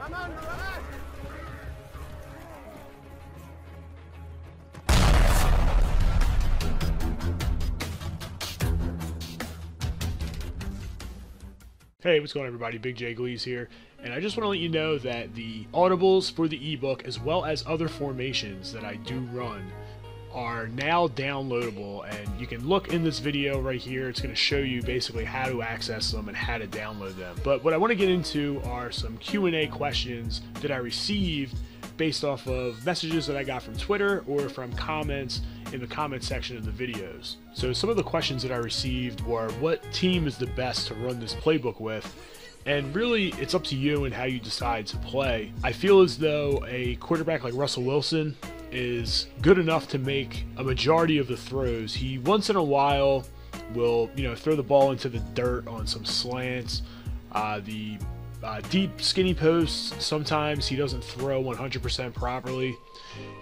Hey, what's going on, everybody? Big J Gleez here, and I just want to let you know that the audibles for the ebook, as well as other formations that I do run, are now downloadable, and you can look in this video right here. It's going to show you basically how to access them and how to download them. But what I want to get into are some Q&A questions that I received based off of messages that I got from Twitter or from comments in the comment section of the videos. So some of the questions that I received were, what team is the best to run this playbook with? And really, it's up to you and how you decide to play. I feel as though a quarterback like Russell Wilson is good enough to make a majority of the throws. He once in a while will, throw the ball into the dirt on some slants. Deep skinny posts, sometimes he doesn't throw 100% properly.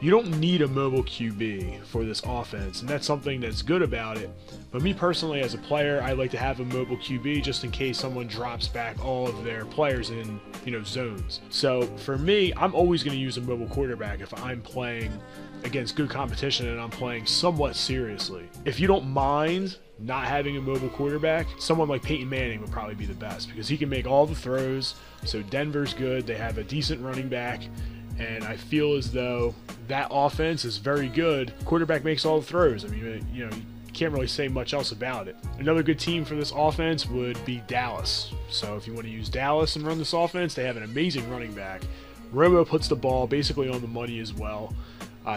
You don't need a mobile QB for this offense, and that's something that's good about it. But me personally, as a player, I like to have a mobile QB just in case someone drops back all of their players in, zones. So for me, I'm always going to use a mobile quarterback if I'm playing against good competition and I'm playing somewhat seriously. If you don't mind not having a mobile quarterback, someone like Peyton Manning would probably be the best because he can make all the throws. So Denver's good. They have a decent running back, and I feel as though that offense is very good. Quarterback makes all the throws. I mean, you can't really say much else about it. Another good team for this offense would be Dallas. So if you want to use Dallas and run this offense, they have an amazing running back. Romo puts the ball basically on the money as well.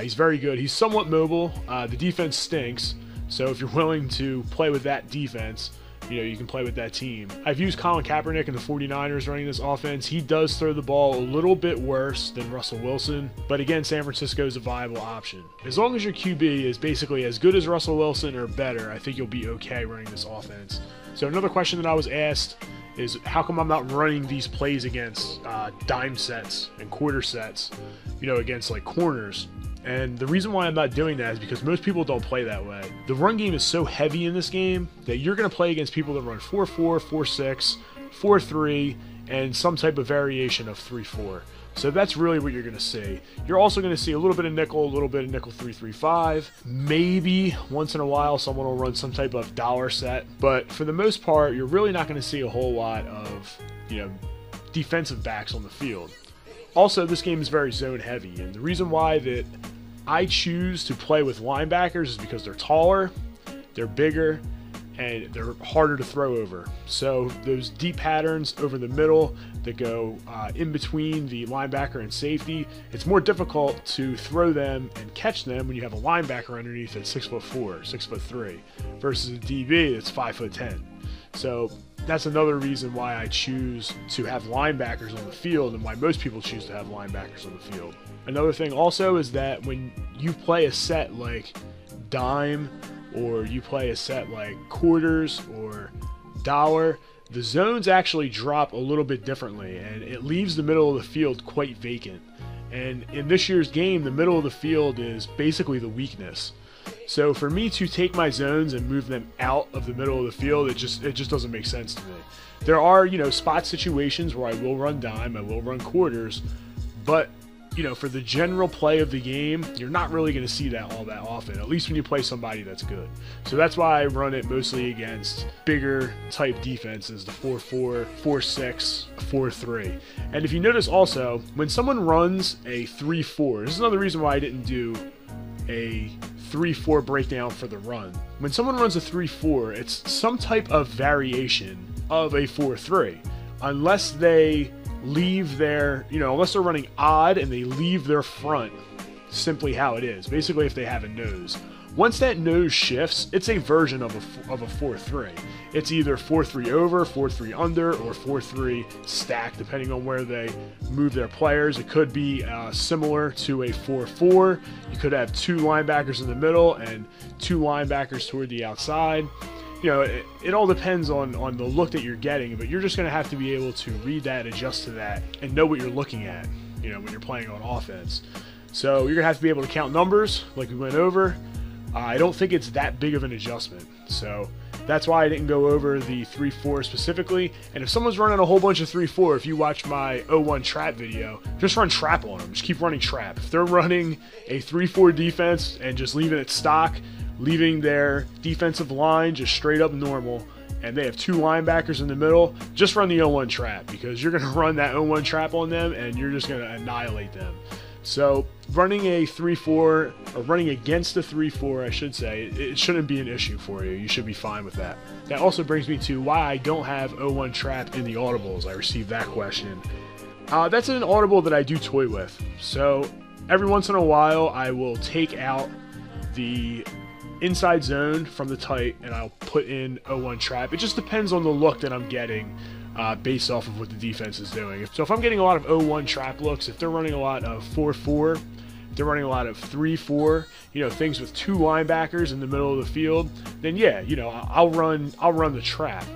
He's very good. He's somewhat mobile. The defense stinks. So if you're willing to play with that defense, you can play with that team. I've used Colin Kaepernick and the 49ers running this offense. He does throw the ball a little bit worse than Russell Wilson, but again, San Francisco is a viable option. As long as your QB is basically as good as Russell Wilson or better, I think you'll be okay running this offense. So another question that I was asked is, how come I'm not running these plays against dime sets and quarter sets, against like corners? And the reason why I'm not doing that is because most people don't play that way. The run game is so heavy in this game that you're going to play against people that run 4-4, 4-6, 4-3, and some type of variation of 3-4. So that's really what you're going to see. You're also going to see a little bit of nickel 3-3-5. Maybe once in a while someone will run some type of dollar set. But for the most part, you're really not going to see a whole lot of, defensive backs on the field. Also, this game is very zone heavy, and the reason why that I choose to play with linebackers is because they're taller, they're bigger, and they're harder to throw over. So those deep patterns over the middle that go in between the linebacker and safety, it's more difficult to throw them and catch them when you have a linebacker underneath that's 6'4", 6'3", versus a DB that's 5'10". So that's another reason why I choose to have linebackers on the field and why most people choose to have linebackers on the field. Another thing also is that when you play a set like dime, or you play a set like quarters or dollar, the zones actually drop a little bit differently, and it leaves the middle of the field quite vacant. And in this year's game, the middle of the field is basically the weakness. So for me to take my zones and move them out of the middle of the field, it just doesn't make sense to me. There are, spot situations where I will run dime, I will run quarters, but for the general play of the game, you're not really going to see that all that often, at least when you play somebody that's good. So that's why I run it mostly against bigger type defenses, the 4-4, 4-6, 4-3. And if you notice also, when someone runs a 3-4, this is another reason why I didn't do a 3-4 breakdown for the run. When someone runs a 3-4, it's some type of variation of a 4-3, unless they leave their, unless they're running odd and they leave their front simply how it is. Basically, if they have a nose. Once that nose shifts, it's a version of a 4-3. It's either 4-3 over, 4-3 under, or 4-3 stack, depending on where they move their players. It could be similar to a 4-4. You could have two linebackers in the middle and two linebackers toward the outside. It all depends on the look that you're getting, but you're just going to have to be able to read that, adjust to that, and know what you're looking at, when you're playing on offense. So you're going to have to be able to count numbers like we went over. I don't think it's that big of an adjustment. So That's why I didn't go over the 3-4 specifically. And if someone's running a whole bunch of 3-4, if you watch my 0-1 trap video, just run trap on them. Just keep running trap. If they're running a 3-4 defense and just leaving it stock, leaving their defensive line just straight up normal, and they have 2 linebackers in the middle, just run the 0-1 trap, because you're going to run that 0-1 trap on them and you're just going to annihilate them. So running a 3-4, or running against a 3-4, I should say, it shouldn't be an issue for you. You should be fine with that. That also brings me to why I don't have 0-1 trap in the audibles. I received that question. That's an audible that I do toy with. So every once in a while, I will take out the inside zone from the tight and I'll put in 0-1 trap. It just depends on the look that I'm getting based off of what the defense is doing. So if I'm getting a lot of 0-1 trap looks, if they're running a lot of 4-4, if they're running a lot of 3-4, things with 2 linebackers in the middle of the field, then yeah, I'll run the trap.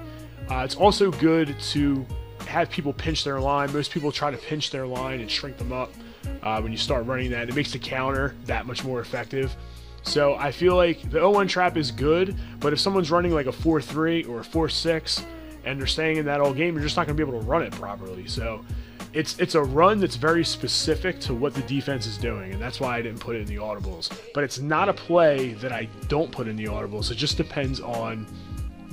It's also good to have people pinch their line. Most people try to pinch their line and shrink them up when you start running that. It makes the counter that much more effective. So I feel like the 0-1 trap is good, but if someone's running like a 4-3 or a 4-6 and they're staying in that all game, you're just not going to be able to run it properly. So it's a run that's very specific to what the defense is doing, and that's why I didn't put it in the audibles. But it's not a play that I don't put in the audibles. It just depends on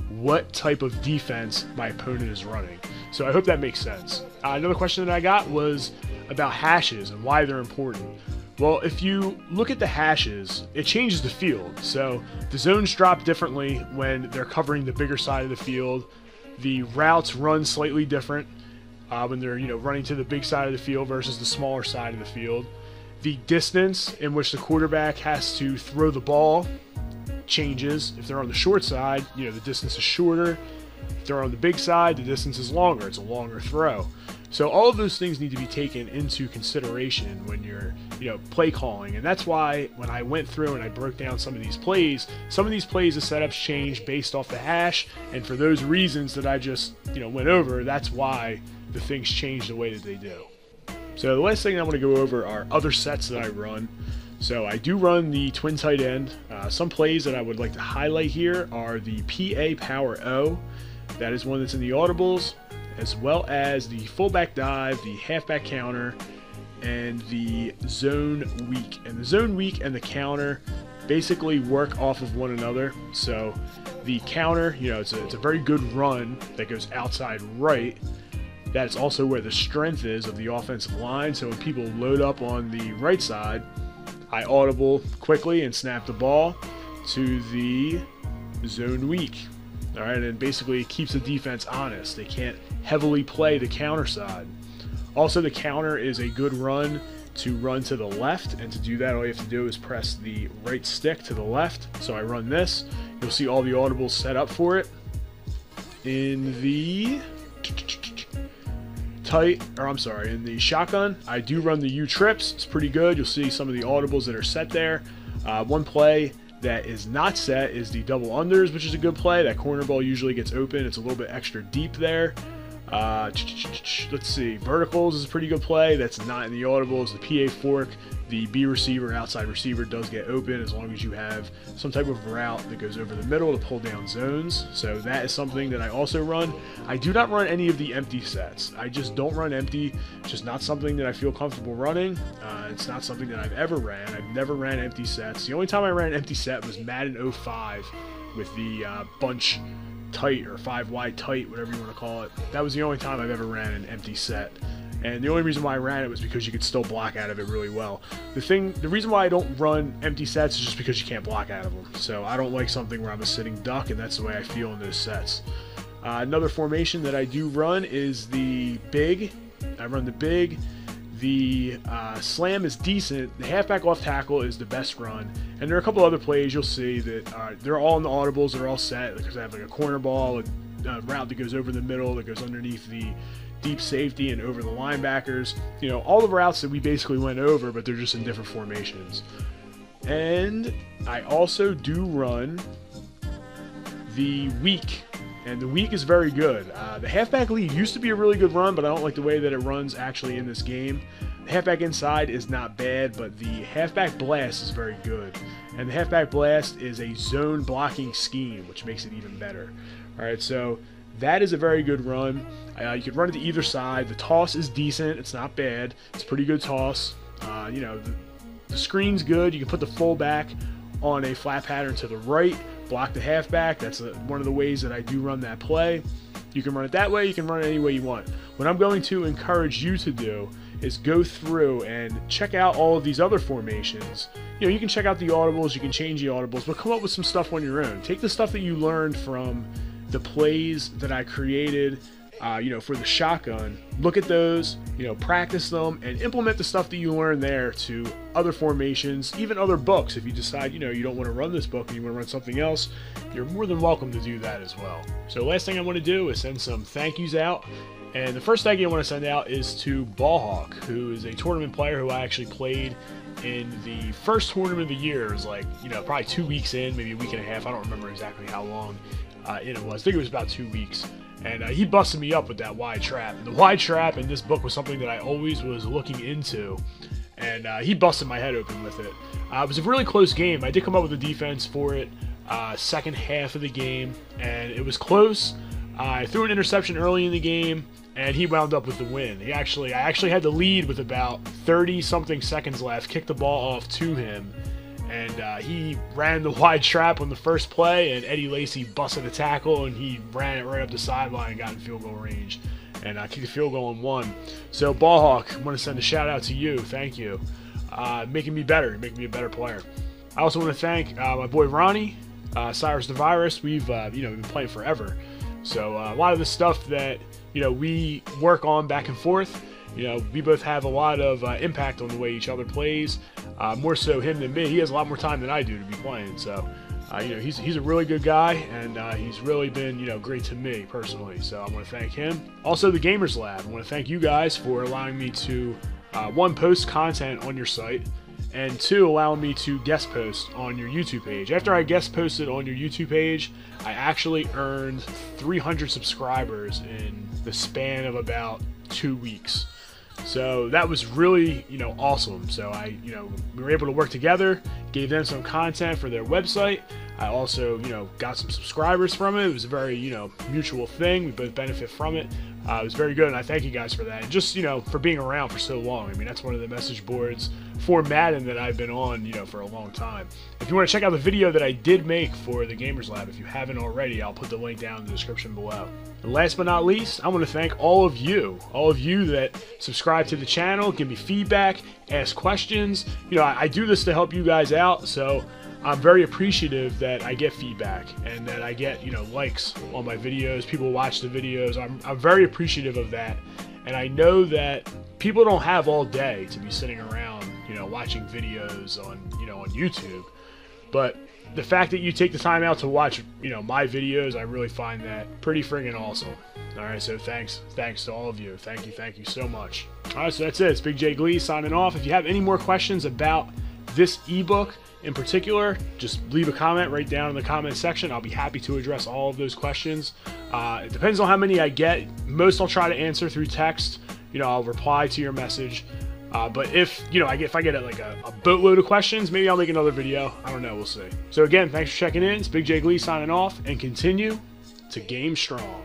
what type of defense my opponent is running. So I hope that makes sense. Another question that I got was about hashes and why they're important. Well, if you look at the hashes, it changes the field. So the zones drop differently when they're covering the bigger side of the field. The routes run slightly different when they're running to the big side of the field versus the smaller side of the field. The distance in which the quarterback has to throw the ball changes. If they're on the short side, the distance is shorter. If they're on the big side, the distance is longer. It's a longer throw. So all of those things need to be taken into consideration when you're, play calling. And that's why when I went through and I broke down some of these plays, the setups change based off the hash. And for those reasons that I just, went over, that's why the things change the way that they do. So the last thing I want to go over are other sets that I run. So I do run the twin tight end. Some plays that I would like to highlight here are the PA Power O. That is one that's in the audibles, as well as the fullback dive, the halfback counter, and the zone weak. And the zone weak and the counter basically work off of one another. So the counter, it's a very good run that goes outside right. That's also where the strength is of the offensive line. So when people load up on the right side, I audible quickly and snap the ball to the zone weak. All right, and basically it keeps the defense honest. They can't heavily play the counter side. Also, the counter is a good run to run to the left, and to do that, all you have to do is press the right stick to the left. So I run this. You'll see all the audibles set up for it. In the in the shotgun, I do run the U-trips. It's pretty good. You'll see some of the audibles that are set there. One play that is not set is the double unders, which is a good play. That corner ball usually gets open. It's a little bit extra deep there. Let's see. Verticals is a pretty good play. That's not in the audibles. The PA fork, the B receiver, outside receiver does get open as long as you have some type of route that goes over the middle to pull down zones. So that is something that I also run. I do not run any of the empty sets. I just don't run empty. It's just not something that I feel comfortable running. It's not something that I've ever ran. I've never ran empty sets. The only time I ran an empty set was Madden 05 with the bunch tight or 5 wide tight, whatever you want to call it. That was the only time I've ever ran an empty set. And the only reason why I ran it was because you could still block out of it really well. The reason why I don't run empty sets is just because you can't block out of them. So I don't like something where I'm a sitting duck, and that's the way I feel in those sets. Another formation that I do run is the big. I run the big. The slam is decent. The halfback off tackle is the best run. And there are a couple other plays you'll see that they're all in the audibles. They're all set because I have like a corner ball, a route that goes over the middle, that goes underneath the deep safety and over the linebackers. All the routes that we basically went over, but they're just in different formations. And I also do run the weak and the weak is very good. The halfback lead used to be a really good run, but I don't like the way that it runs actually in this game. The halfback inside is not bad, but the halfback blast is very good. And the halfback blast is a zone blocking scheme, which makes it even better. Alright, so that is a very good run. You can run it to either side. The toss is decent. It's not bad. It's a pretty good toss. You know, the screen's good. You can put the fullback on a flat pattern to the right, block the halfback. That's one of the ways that I do run that play. You can run it that way. You can run it any way you want. What I'm going to encourage you to do is go through and check out all of these other formations. You know, you can check out the audibles. You can change the audibles, but come up with some stuff on your own. Take the stuff that you learned from the plays that I created, you know, for the shotgun. Look at those, you know, practice them, and implement the stuff that you learned there to other formations, even other books. If you decide, you know, you don't want to run this book and you want to run something else, you're more than welcome to do that as well. So last thing I want to do is send some thank yous out. And the first thank you I want to send out is to Ballhawk, who is a tournament player who I actually played in the first tournament of the year. It was like, you know, probably 2 weeks in, maybe a week and a half. I don't remember exactly how long it was. I think it was about 2 weeks. And he busted me up with that wide trap. And the wide trap in this book was something that I always was looking into. And he busted my head open with it. It was a really close game. I did come up with a defense for it second half of the game. And it was close. I threw an interception early in the game, and he wound up with the win. I actually had the lead with about 30-something seconds left, kicked the ball off to him, and he ran the wide trap on the first play, and Eddie Lacy busted a tackle, and he ran it right up the sideline and got in field goal range, and kicked the field goal and won. So, Ballhawk, I want to send a shout-out to you. Thank you. Making me better, making me a better player. I also want to thank my boy Ronnie, Cyrus the Virus. We've you know, been playing forever. So a lot of the stuff that, you know, we work on back and forth, you know, we both have a lot of impact on the way each other plays. More so him than me. He has a lot more time than I do to be playing. So, you know, he's a really good guy, and he's really been, you know, great to me personally. So I want to thank him. Also, the Gamers Lab. I want to thank you guys for allowing me to, one, post content on your site, and two, allowing me to guest post on your YouTube page. After I guest posted on your YouTube page, I actually earned 300 subscribers in the span of about 2 weeks. So that was really, you know, awesome. So we were able to work together, gave them some content for their website. I also, you know, got some subscribers from it. It was a very, you know, mutual thing. We both benefit from it. It was very good, and I thank you guys for that. And just, you know, for being around for so long. I mean, that's one of the message boards for Madden that I've been on, you know, for a long time. If you want to check out the video that I did make for the Gamers Lab, if you haven't already, I'll put the link down in the description below. And last but not least, I want to thank all of you that subscribe to the channel, give me feedback, ask questions. You know, I do this to help you guys out, so I'm very appreciative that I get feedback and that I get, you know, likes on my videos. People watch the videos. I'm very appreciative of that, and I know that people don't have all day to be sitting around, you know, watching videos on, you know, on YouTube. But the fact that you take the time out to watch, you know, my videos, I really find that pretty friggin' awesome. All right, so thanks to all of you. Thank you so much. All right, so that's it. It's Big J Gleez signing off. If you have any more questions about this ebook in particular, just leave a comment right down in the comment section. I'll be happy to address all of those questions. It depends on how many I get. Most I'll try to answer through text. You know, I'll reply to your message. But if, you know, if I get like a boatload of questions, maybe I'll make another video. I don't know. We'll see. So again, thanks for checking in. It's Big J Gleez signing off, and continue to game strong.